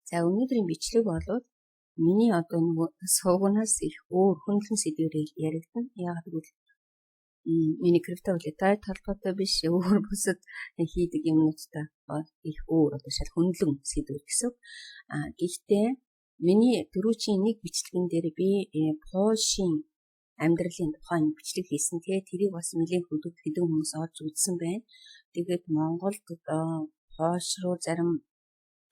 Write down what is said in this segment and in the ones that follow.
За өнөөдрийн бичлэг бол миний одоо нөгөө суугнаас их өөр хөндлөн сэдвээр яригдана. Яг гэвэл миний крипто валютай толгойтой биш өөр бусад хийдэг юмнуудтай их өөр одоо шал хөндлөн сэдвэр гэсэн. Гэхдээ миний дөрөвчийн нэг бичлэгэн дээр би Польшийн амьдралын тухай бичлэг хийсэн. Тэгээ тэрийг бас нэлээд хэдэн хүмүүс олж үзсэн байна. Тэгээд Монголд одоо Польш руу зарим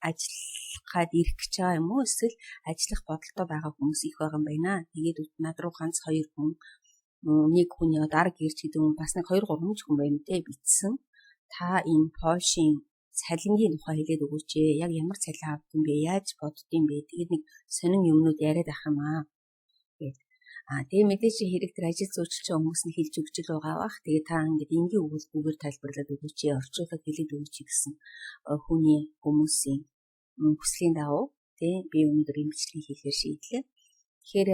ажиллахад ирэх гэж байгаа юм уу? Эсвэл ажиллах бодолтой байгаа хүмүүс их байгаа юм байна. Тэгээд над руу ганц 2 хүн нэг хүний дарга ирж гэдэг юм бас нэг 2 3 хүн байна те битсэн. Та энэ Польшийн цалингийн тухай хэлээд өгөөч ээ. Яг ямар цалин авдаг юм бэ? Яаж боддсон бэ? Тэгээд нэг сонин юмнууд яриад ах юм аа. Тэгээ мэдээж хэрэг тэр ажил зүйчилж байгаа хүмүүс нь хэлж өгч л байгаа бах. Тэгээ та ингээд энгийн үгээр тайлбарлаад өгөөч ээ, орчуулаад хэлээд өгөөч гэсэн хүний хүмүүсийн хүслийн дагуу тий би өнөөдөр энэ бичлэгийг хийхээр шийдлээ. Тэгэхээр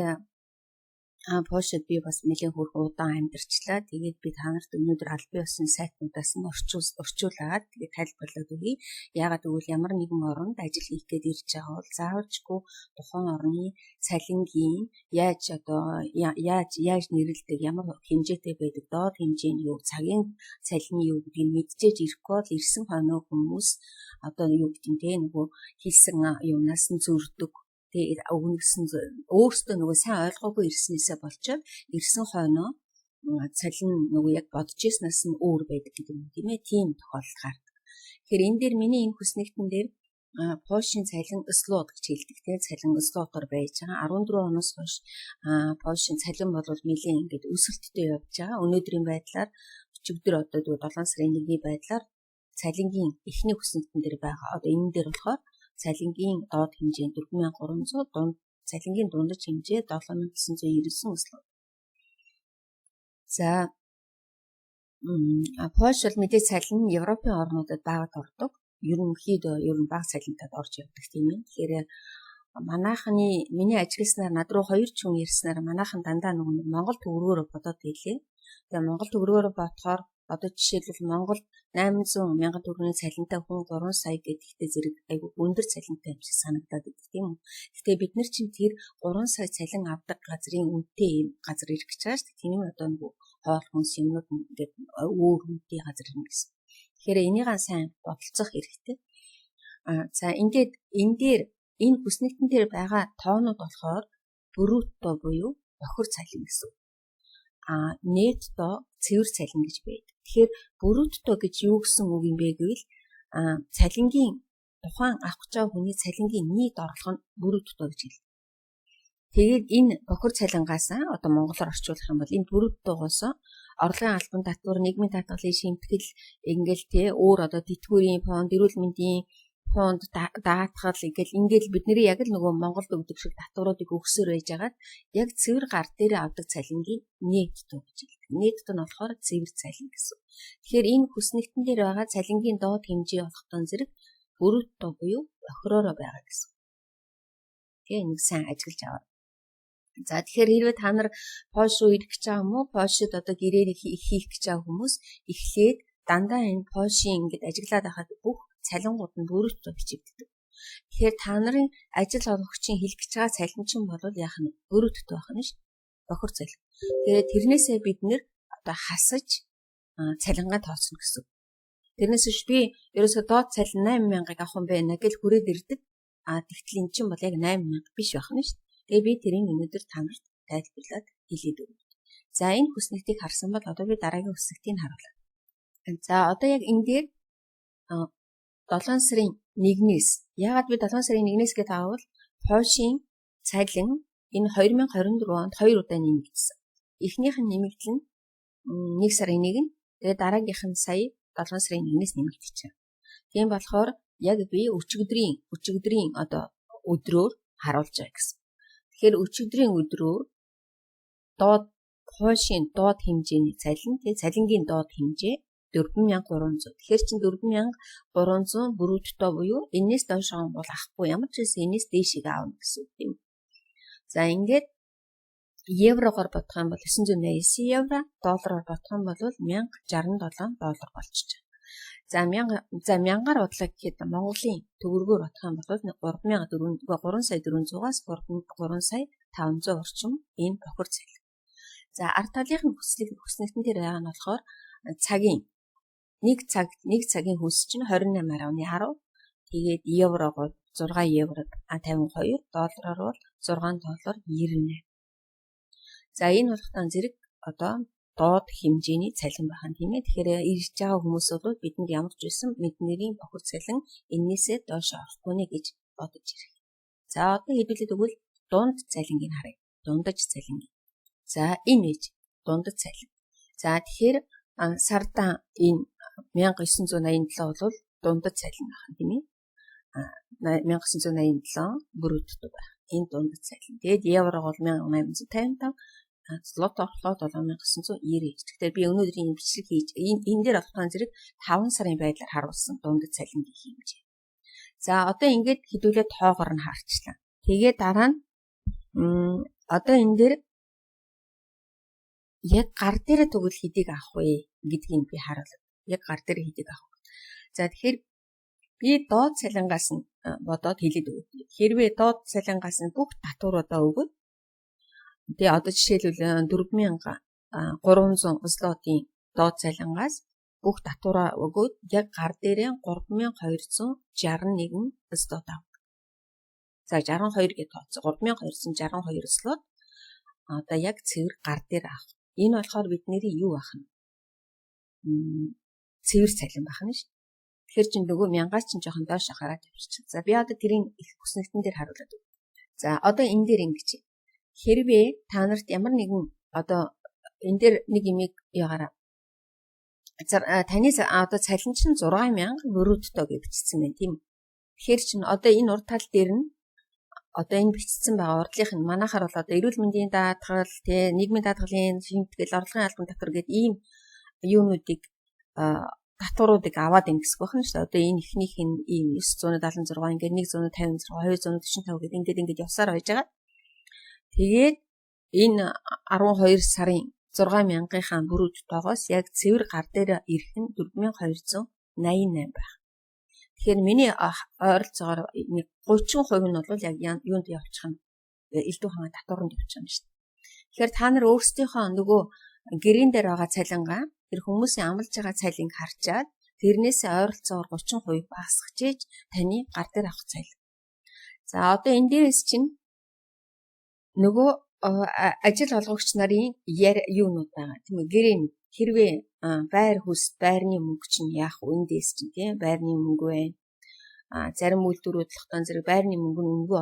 Польшид би бас нэлээд хөрх удаан амьдарчлаа. Тэгээд би та нарт өнөөдөр аль бие усны сайтнуудаас нь орчуулаад тэгээд тайлбарлаад өгье. Яагаад гэвэл ямар нэгэн оронд ажил хийх гээд ирж байгаа бол заавалжгүй тухайн орны цалингийн яаж нэрлэдэг, ямар хэмжээтэй байдаг, доод хэмжээ нь юу, цагийн цалин юу гэдгийг мэдчихэж ирэхгүй бол ирсэн хоноо хүмүүс одоо юу гэдэг юм те нөгөө хийсэн юмнаас нь зөрдөг. Тэгээд өгнөсөн өөртөө нөгөө сайн ойлгоогүй ирснээсээ болчоод ирсэн хойноо цалин нөгөө яг бодож ирснээс нь өөр байдаг гэдэг юм тийм ээ. Тийм тохиолдол гардаг. Тэгэхээр энэ дээр миний энэ хүснэгтэн дээр Польшийн цалин слот гэж хэлдэг тийм цалин слотоор байж байгаа. 14 оноос хойш Польшийн цалин бол нэлээд ингээд өсөлттэй явж байгаа. Өнөөдрийн байдлаар өчигдөр одоо 7 сарын 1-ний байдлаар цалингийн эхний хүснэгтэн дээр байгаа. Одоо энэ дээр болохоор цалингийн доод хэмжээ 4300, дунд цалингийн дундаж хэмжээ 7999 өслөө. За Польш бол мэдээ цалин нь Европын орнуудад багад ордог. Ерөнхийдөө бага цалинтад орж явдаг тийм ээ. Тэгэхээр манайхны миний ажигласнаар над руу 2 ч хүн ирснээр манайхан дандаа нөгөө Монгол төгрөгөөр бодоод ийлээ. Тэгээ Монгол төгрөгөөр бодохоор одоо жишээлбэл Монголд 800 мянган төгрөгийн цалинтай хүн 3 сая гэдэгтэй зэрэг айгүй өндөр цалинтай юм шиг санагдаад байдаг тийм үү. Гэхдээ бид нар чинь тэр 3 сая цалин авдаг газрын үнэтэй юм газар ирэх гэж байгаа шүү дээ. Тийм одоо нэг хоол хүнс юмнууд ингээд өөр үнэтэй газар ирнэ гэсэн. Тэгэхээр энийг сайн бодолцох хэрэгтэй. За ингээд энэ дээр энэ бүснэгтэн дээр байгаа тоонууд болохоор брутто буюу бохир цалин гэсэн. Нетто цэвэр цалин гэж байдаг. Тэгэхээр брутто гэж юу гэсэн үг юм бэ гэвэл цалингийн тухайн авах гэж байгаа хүний цалингийн нийт орлого нь брутто гэж хэлдэг. Тэгээд энэ бохир цалингаас одоо монголоор орчуулах юм бол энэ бруттогоос орлогын албан татвар, нийгмийн татгалын шимтгэл ингээл тий өөр одоо тэтгэврийн фонд, эрүүл мэндийн фонд даатгал ингээл бидний яг л нөгөө Монголд өгдөг шиг татваруудыг өгсөөр байж байгаад яг цэвэр гар дээр авдаг цалингийн нетто гэж хэлдэг. Нетто нь болохоор цэвэр цалин гэсэн. Тэгэхээр энэ хүснэгтэн дээр байгаа цалингийн доод хэмжээ олохтон зэрэг брутто буюу охироороо байгаа гэсэн. Тэгээ энийг сайн ажиглаж аваа. За тэгэхээр хэрвээ та нар Польш руу ирэх гэж байгаа юм уу? Польшид одоо гэрээр хийх гэж байгаа хүмүүс эхлээд дандаа энэ Польшийн ингээд ажиглаад байхад бүх цалингууд нь брутто бичигддэг. Тэгэхээр та нарын ажил олгогчийн хэлэх гэж байгаа цалин чинь бол яах нь брутто байх нь ш. Бохир цалин. Тэгээд тэрнээсээ бид нэр одоо хасаж цалингаа тооцно гэсэн. Тэрнээс биш би ерөөсөө доод цалин 8000-ыг авах юм байна гэж хүрээд ирдэг. Тэгтэл эн чинь бол яг 8000 биш байх нь ш. Тэгээ би тэрийг өнөөдөр та нарт тайлбарлаад хэлээд өгье. За энэ хүснэгтийг харсан бол одоо би дараагийн хүснэгтийг харуулъя. За одоо яг энэ дээр 7 сарын 1-ээс яагаад би 7 сарын 1-ээс гэж байгаа бол Польшийн цалин энэ 2024 онд 2 удаа нэмэгдсэн. Эхнийх нь нэмэгдэл нь 1 сарын 1, тэгээ дараагийнх нь сая 7 сарын 1-ээс нэмэгдэжээ. Тийм болохоор яг би өчигдрийн одоо өдрөөр харуулж байгаа гэсэн. Тэгэхээр өчигдрийн өдрөөр Польшийн доод хэмжээний цалин, тэгээ цалингийн доод хэмжээ 4300. Тэгэхээр чинь 4300 брутто буюу энэс доош бол авахгүй ямар ч үс энэс дээшийг аавна гэсэн үг юм. За ингээд еврогоор бодох юм бол 989 евро, доллараар бодох юм бол $1067 болчихж байгаа. За мянгаар бодлоо гэхэд Монголын төгрөгөөр бодох юм бол 3 сая 400-аас 3 сая 500 орчим энэ бохир цалин. За ард талынхын хүснэгтэн дээр байгаа нь болохоор цагийн нэг цагийн хүйс чинь 28.10. Тэгээд еврогоор 6 евро 52, доллараар бол 6 доллар 98. За энэ болгохтан зэрэг одоо доод хэмжээний цалин байх нь тийм ээ. Тэгэхээр ирж байгаа хүмүүс бол бидэнд ямар ч байсан мэднэрийн бохир цалин энээсээ доош орохгүй нэ гэж бодож ирэх. За одоо хэдүүлээд өгвөл дунд цалингийг харъя. Дундаж цалин. За энэ ээж дундаж цалин. За тэгэхээр сардан энэ 1987 бол дундаж цалин байна тийм ээ. 1987 бүрүүддэг байна. Энэ дундаж цалин. Тэгээд евро бол 1855, злот орлоо 7990. Тэгэхээр би өнөөдрийн бичлэг хийж энэ дээр болохын зэрэг 5 сарын байдлаар харуулсан дундаж цалингийн хэмжээ. За одоо ингээд хэдүүлээ тоогоор нь харчлаа. Тэгээд дараа нь одоо энэ дээр яг гар дээр тэгвэл хэдийг авах вэ гэдгийг би харуулъя. Яг гар дээр хэдийг авах. За тэгэхээр би доод цалингаас нь бодоод хэлээд өгье. Хэрвээ доод цалингаас нь бүх татваруудаа өгвөл тэгээ одоо жишээлбэл 4300 злотын доод цалингаас бүх татвараа өгөөд яг гар дээрээ 3261 злот авах. За 62 гэж тооцоо. 3262 злот одоо яг цэвэр гар дээр авах. Энэ болохоор бидний юу байх нь? Цэвэр цалин байх нь ш. Тэгэхээр чинь нөгөө мянгаас чинь жоохон доош хараад явчих. За би одоо тэрийн их хүснэгтэн дээр харуулад өгье. За одоо энэ дээр ингэж хэрвээ та нарт ямар нэгэн одоо энэ дээр нэг имийг ягараа. Таны одоо цалин чинь 6000 брутто гэж бичсэн байна тийм. Тэгэхээр чинь одоо энэ урд тал дээр нь одоо энэ бичсэн байгаа урдлынх нь манайхаар бол одоо эрүүл мэндийн даатгал, нийгмийн даатгалын шимтгэл, орлогын албан татвар гэдэг ийм юунуудыг татваруудыг аваад ингэсэх байх нь шүү дээ. Одоо энэ ихнийх нь ийм 976 ингээд 156, 245 гэдэг ингээд явсаар байж байгаа. Тэгээд энэ 12 сарын 6000-ийнхаа бүрүүд тоогоос яг цэвэр гар дээр ирэх нь 4288 байх. Тэгэхээр миний ойролцоогоор нэг 30% нь бол яг юунд явчих нь элдв хамаа татваранд явчих юм шүү дээ. Тэгэхээр та нар өөрсдийнхөө нөгөө гэрийн дээр байгаа цалингаа тэр хүмүүсийн амлаж байгаа цалинг харчаад тэрнээсээ ойролцоогоор 30% багасгаж ээж таны гар дээр авах цалин. За одоо энэ дээрээс чинь нөгөө ажил олгогч нарын юунууд байгаа тийм үү гэрийн хэрвээ байр хүс байрны мөнгө чинь яах вэ эндээс чинь тийм байрны мөнгө байна. Зарим үйлдвэрүүд болохтан зэрэг байрны мөнгө нь өнгө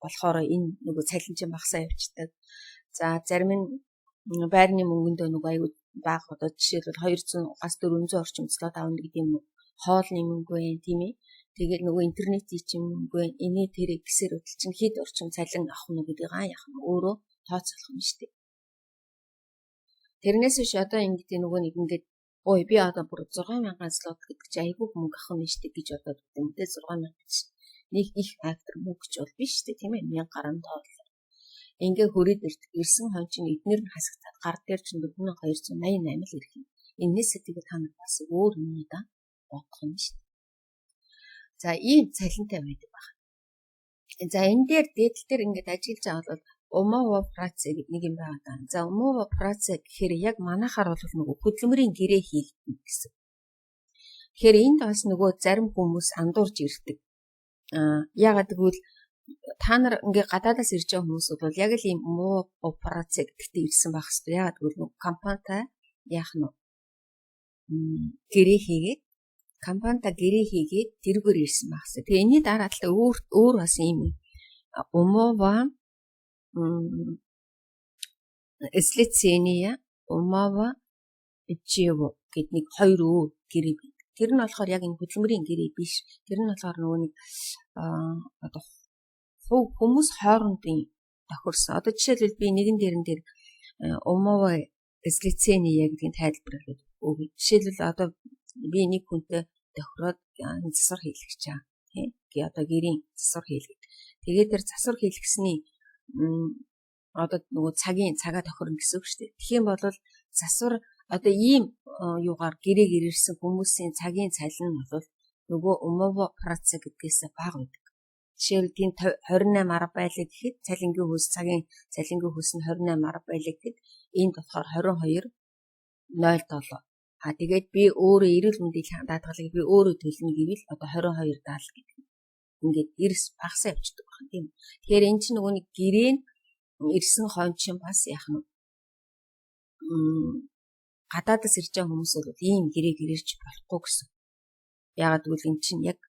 болохоор энэ нөгөө цалин чинь багасаа явчихдаг. За зарим нь байрны мөнгөндөө нөгөө аюу бага одоо жишээлбэл 200-аас 400 орчим злот авна гэдэг юм уу. Хоолны мөнгө байна тийм ээ. Тэгээд нөгөө интернетийн чинь мөнгө байна. Эний тэрэг гэсээр хөдөл чинь хэд орчим цалин авах нь гэдгийг яах нь өөрөө тооцоолох юм шүү дээ. Тэрнээс биш одоо ингэдэг нөгөө нэг ингээд ой би одоо бүр 6000 злот гэдэг чи айгүй мөнгө авах нь шүү дээ гэж бодоод өгдөө. Тэ 6000 гэж нэг их фактор мөнгө ч бол биш шүү дээ тийм ээ 1000 гаруй доллар. Ингээ хөрөөд ирсэн хон чинь эднэр нь хасагтаад гар дээр чинь 4288 л ирэх юм. Энээсээ тэгээд та нар бас өөр юм да бодох юм шүү дээ. За ийм цалинтай байдаг байна. За энэ дээр дээдл дээр ингээд ажиллаж байгаа бол умова праце гэдэг нэг юм байгаа даа. За умова праце гэхээр яг манайхаар бол нөгөө хөдөлмөрийн гэрээ хийгдэнэ гэсэн. Тэгэхээр энд бас нөгөө зарим хүмүүс андуурж ирдэг. Яагаад гэвэл та нар ингээ гадаадаас ирж байгаа хүмүүс бол яг л ийм умова праце гэдэгт ирсэн байх хэвээр. Яагаад гэвэл компанитай яах нь гэрээ хийгээд компанитай гэрээ хийгээд тэргээр ирсэн байх хэвээр. Тэгээ энэний дараа талаа өөр бас ийм умова эслэцэния умава ичево гэдэг нэг хоёр өөр гэрээ бий. Тэр нь болохоор яг энэ хөдөлмөрийн гэрээ биш. Тэр нь болохоор нөгөө нэг одоо хүмүүс хоорондын тохирсон. Одоо жишээлбэл би нэгэн дээрэн дээр умава эслэцэния гэдгийг тайлбарлаад өгье. Жишээлбэл одоо би нэг хүнтэй тохироод засвар хийлгэж чаа. Тийм. Одоо гэрийн засвар хийлгэж. Тэгээд тэр засвар хийлгэсний одоо нөгөө цагаа тохирно гэсэн үг шүү дээ. Тэгэх юм бол засвар одоо ийм юугаар гэрээр ирсэн хүмүүсийн цагийн цалин нь бол нөгөө умово праца гэдгээс бага байдаг. Жишээлбэл тийм 28 арга байлаа гэхэд цагийн хөлс нь 28 арга байлаа гэхэд энд болохоор 22.07. Тэгээд би өөрөө эрүүл мэндийн даатгалыг би өөрөө төлнө гэвэл одоо 22.70 гэдэг. Ингээд эрс багасаа явчихдаг байна тийм. Тэгэхээр эн чинь нөгөө нэг гэрээ ирсэн хойно чинь бас яах нь гадаадас ирж байгаа хүмүүс бол ийм гэрээр ирж болохгүй гэсэн. Яагаад гэвэл эн чинь яг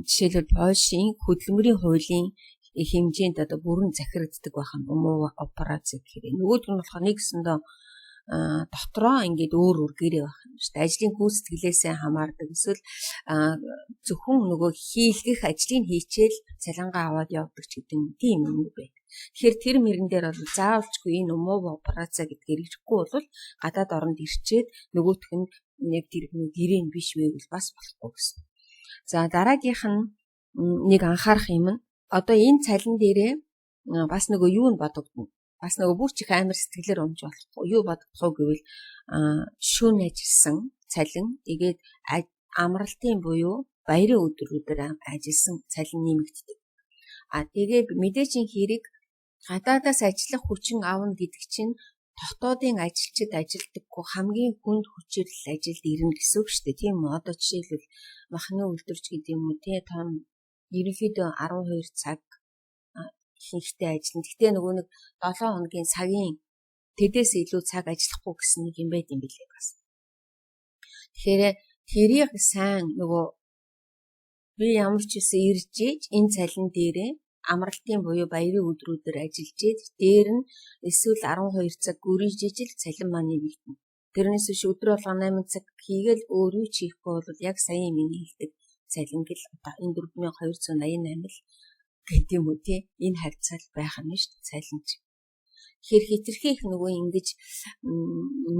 жишээлбэл Польшийн хөдөлмөрийн хуулийн хэмжээнд одоо бүрэн захирагддаг байх нь умова операц гэхээр нөгөөд нь болохоор нэгсэндээ дотроо ингээд өөр гэрээ байх юм шүү дээ. Ажлын гүйцэтгэлээсээ хамаардаг. Эсвэл зөвхөн нөгөө хийлгэх ажлыг хийчихэл цалингаа аваад явдаг ч гэдэг юм тийм юм байна. Тэгэхээр тэр мөрөн дээр бол заавалчгүй энэ умова операц гэдгээр ирэхгүй бол гадаад оронд ирчээд нөгөөх нь нэг тэр гэрээ нь биш вэ гэж бас болохгүй гэсэн. За дараагийнх нь нэг анхаарах юм нь одоо энэ цалин дээрээ бас нөгөө юу нь бодогдно. Бас нөгөө бүр ч их амар сэтгэлээр унж болохгүй. Юу бодох вэ гэвэл шөнө ажилласан цалин тэгээд амралтын буюу баярын өдрүүдээр ажилласан цалин нэмэгддэг. Тэгээд мэдээжин хэрэг гадаадаас ажиллах хүчин авна гэдэг чинь дотоодын ажилчид ажилдаггүй хамгийн хүнд хүчээр л ажилд ирнэ гэсэн үг шүү дээ. Тийм үү? Одоо жишээлбэл махны үйлдвэрч гэдэг юм уу тий том ерөнхийдөө 12 цаг хийхтэй ажиллана. Гэхдээ нөгөө нэг 7 хоногийн цагийн тэдээс илүү цаг ажиллахгүй гэсэн нэг юм байт юм билээ бас. Тэгэхээр тэрийг сайн нөгөө би ямар ч үсэн ирж ийж энэ цалин дээрээ амралтын буюу баярын өдрүүдээр ажиллаж ийж дээр нь эсвэл 12 цаг гөрийж ижил цалин маань нэгдэнэ. Тэрнээс биш өдөр болго 8 цаг хийгээл өөр юу ч хийхгүй бол яг саяын миний хэлдэг цалин гэл одоо энэ 4288 л гэдэг юм уу тий энэ хавцал байх юм шүү дээ цалинч. Тэгэхээр хитрхи их нөгөө ингэж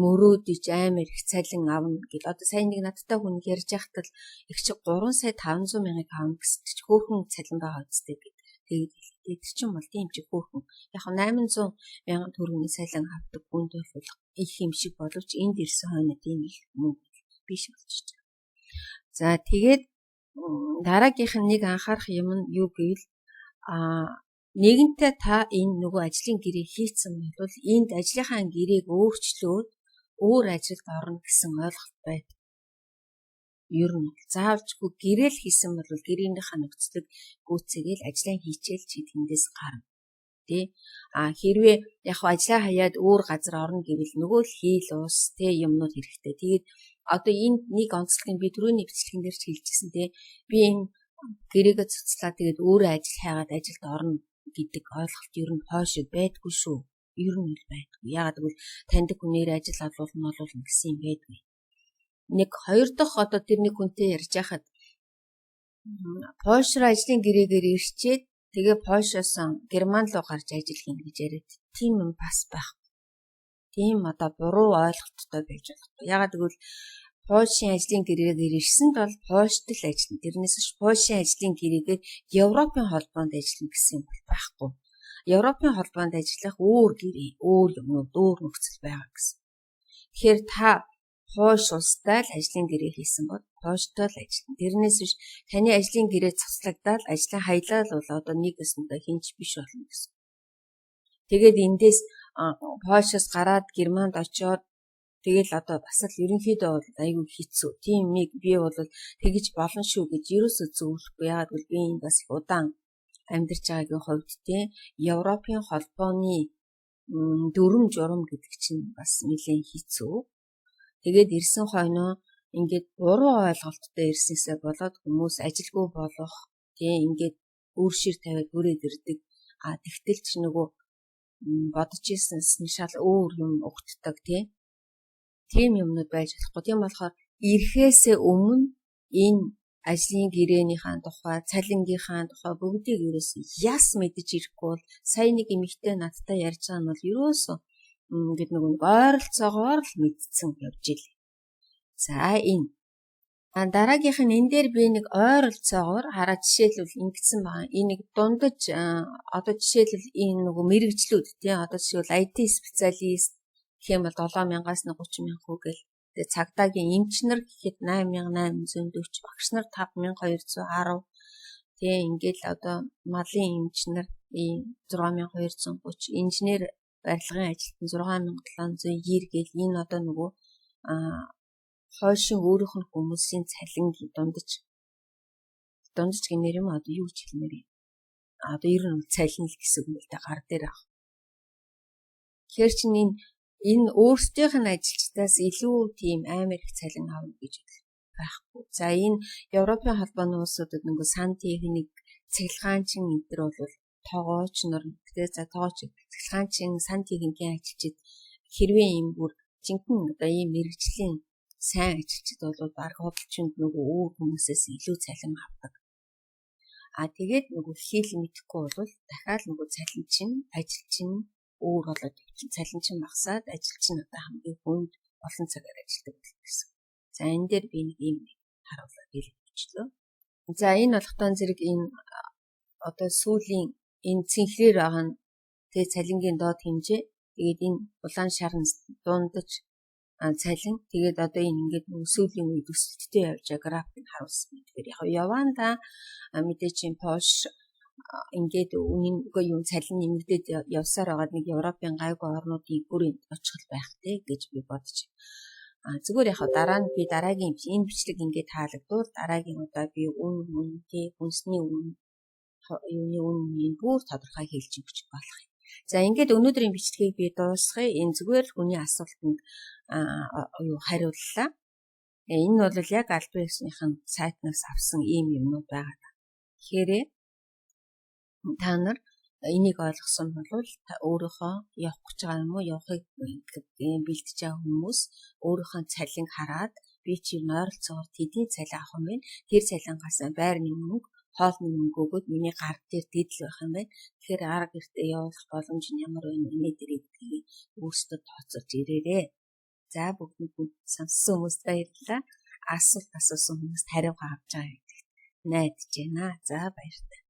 мөрөөдөж амар их цалин авна гэл одоо сайн нэг надтай хүн ярьж байхад л их чи 3 сая 500 мянган авна гэсэн чи хөөхөн цалин байгаа үстэй гэдэг. Тэгээд тэр чинь бол тийм чи хөөхөн. Яг 800 мянган төгрөгийн цалин авдаг хүнд бол их юм шиг боловч энд ирсэн хойно тийм их мөнгө биш болчихж байгаа. За тэгээд дараагийнх нь нэг анхаарах юм нь юу гэвэл нэгэнтээ та энэ нөгөө ажлын гэрээ хийцэн бол энд ажлынхаа гэрээг өөрчлөөд өөр ажилд орно гэсэн ойлголт байдаг. Ер нь заавалжгүй гэрэл хийсэн бол гэрээнийхээ нөхцөлөд гүйцэтгэл ажлаа хийчихэл чи тэндээс гарна. Тэ хэрвээ яг ажлаа хаяад өөр газар орно гэвэл нөгөө л хийл уус тэ юмнууд хэрэгтэй. Тэгээд одоо энд нэг онцлог нь би түрүүний бичлэгэн дээр ч хэлчихсэн тэ би энэ гэрээгээ цуцлаа тэгээд өөрөө ажил хайгаад ажилд орно гэдэг ойлголт ер нь хойшод байдгүй шүү. Ер нь л байдгүй. Яагаад гэвэл таньдаг хүнээр ажил олуулна гэсэн юм байдгүй. Нэг хоёр дахь одоо тэр нэг хүнтэй ярьж байхад Польш руу ажлын гэрээгээр ирчээд тэгээ Польшоос Герман руу гарч ажил хийнэ гэж яриад тийм юм бас байхгүй. Тийм одоо буруу ойлголттой байж болохгүй. Яагаад гэвэл Польшийн ажлын гэрээгээр ирсэнд бол Польшд л ажиллана. Тэрнээс биш Польшийн ажлын гэрээгээр Европын холбоонд ажиллана гэсэн юм бол байхгүй. Европын холбоонд ажиллах өөр гэрээ, өөр юмнууд, өөр нөхцөл байгаа гэсэн. Тэгэхээр та Польш улстай л ажлын гэрээ хийсэн бол Польштой л ажиллана. Тэрнээс биш таны ажлын гэрээ цуцлагдаад ажлаа хаялал бол одоо нэг өсөндөө хинч биш болно гэсэн. Тэгээд эндээс Польшоос гараад Германд очоод тэгэл одоо бас л ерөнхийдөө бол айгүй хэцүү. Тийм нэг би бол тэгэж болно шүү гэж ерөөсөө зөвлөхгүй. Яагаад гэвэл би энэ бас удаан амьдарч байгаагийн хувьд те Европын холбооны дүрм журм гэдэг чинь бас нэлээд хэцүү. Тэгээд ирсэн хойноо ингээд буруу ойлголттой ирсэнсээ болоод хүмүүс ажилгүй болох тий ингээд үр шир тавиад бүрээд ирдэг. Тэгтэл ч нөгөө бодож ирсэнс нь шал өөр юм угтдаг тий. Тийм юмнууд байж болохгүй. Тийм болохоор ирэхээсээ өмнө энэ ажлын гэрээнийхаа тухай, цалингийнхаа тухай бүгдийг ерөөсөө яс мэдэж ирэхгүй бол сая нэг эмэгтэй надтай ярьж байгаа нь бол ерөөсөө ингээд нэг ойролцоогоор л мэдсэн явж илээ. За энэ дараагийнх нь энэ дээр би нэг ойролцоогоор хараа жишээлбэл ингэсэн байгаа. Энэ нэг дундаж одоо жишээлбэл энэ нөгөө мэрэгжлүүд тий одоо жишээл IT специалист Тийм бол 7,000-аас нь 30,000 гэл. Тэгээ цагдаагийн эмчнэр гэхэд 8,840, багш нар 5,210. Тэгээ ингээл одоо малын эмчнэр 6,230, инженер барилгын ажилтан 6,790 гэл энэ одоо нөгөө хойшин өөрийнх нь хүмүүсийн цалин дундаж гэмээр юм одоо юу ч хэлмээр юм. Одоо ер нь цалин л гэсэн үг л дээ гар дээр авах. Тэгэхээр чинь энэ өөрсдийнх нь ажилчдаас илүү тийм амар их цалин авна гэж байхгүй. За энэ Европын холбооны улсуудад нөгөө сантехник, цэглэгаачин эдгээр бол тоогооч нар тэгээ за тоогооч цэглэгаачин сантехникийн ажилчид хэрвээ ийм бүр жинхэнэ одоо ийм мэрэгжлийн сайн ажилчид бол баг худалчинд нөгөө өөр хүмүүсээс илүү цалин авдаг. Тэгээд нөгөө хэл мэдэхгүй бол дахиад нөгөө цалин чинь ажил чинь өөр болоод цалин чинь багасаад ажил чинь одоо хамгийн хүнд олон цагаар ажилладаг гэсэн. За энэ дээр би нэг юм харуулаад хэлчихлээ. За энэ болохтон зэрэг энэ одоо сүүлийн энэ цэнхрээр байгаа нь тэгээ цалингийн доод хэмжээ тэгээд энэ улаан шарн дундаж цалин тэгээд одоо энэ ингээд сүүлийн үед өсөлттэй явж байгаа график харуулсан. Тэгэхээр яг Яванда мэдээ чинь Польш ингээд үнэгүй юм цалин нэмэгдээд явсаар байгаа нэг Европын гайгүй орнуудын бүрийн очих байх тий гэж би бодож. Зүгээр яг дараа нь би дараагийн энэ бичлэг ингээд таалагдвал дараагийн удаа би үн тий хүнсний үн юуны үн бүр тодорхой хэлж өгч болох юм. За ингээд өнөөдрийн бичлэгийг би дуусгая. Энэ зүгээр л хүний асуултанд хариуллаа. Энэ бол яг албан ёсныхын сайтнаас авсан ийм юмнууд байгаа. Тэгэхээр та нар энийг ойлгосон бол та өөрийнхөө явах гэж байгаа юм уу? Явахыг бэлдэж байгаа хүмүүс өөрийнхөө цалинг хараад би чи нойролцоогоор тэдний цалин авах юм байна. Тэр цалингаас байрны мөнгө, хоолны мөнгө өгөөд миний гар дээр дидл байх юм байна. Тэгэхээр арга гэртээ явуулах боломж нь ямар вэ? Миний дэрийг өөрсдөө тооцоолж ирээрээ. За бүгдэнд сонссон хүмүүст баярлалаа. Асуулт асуусан хүмүүст хариу авч байгаа гэдэгт найдаж байна. За баярлалаа.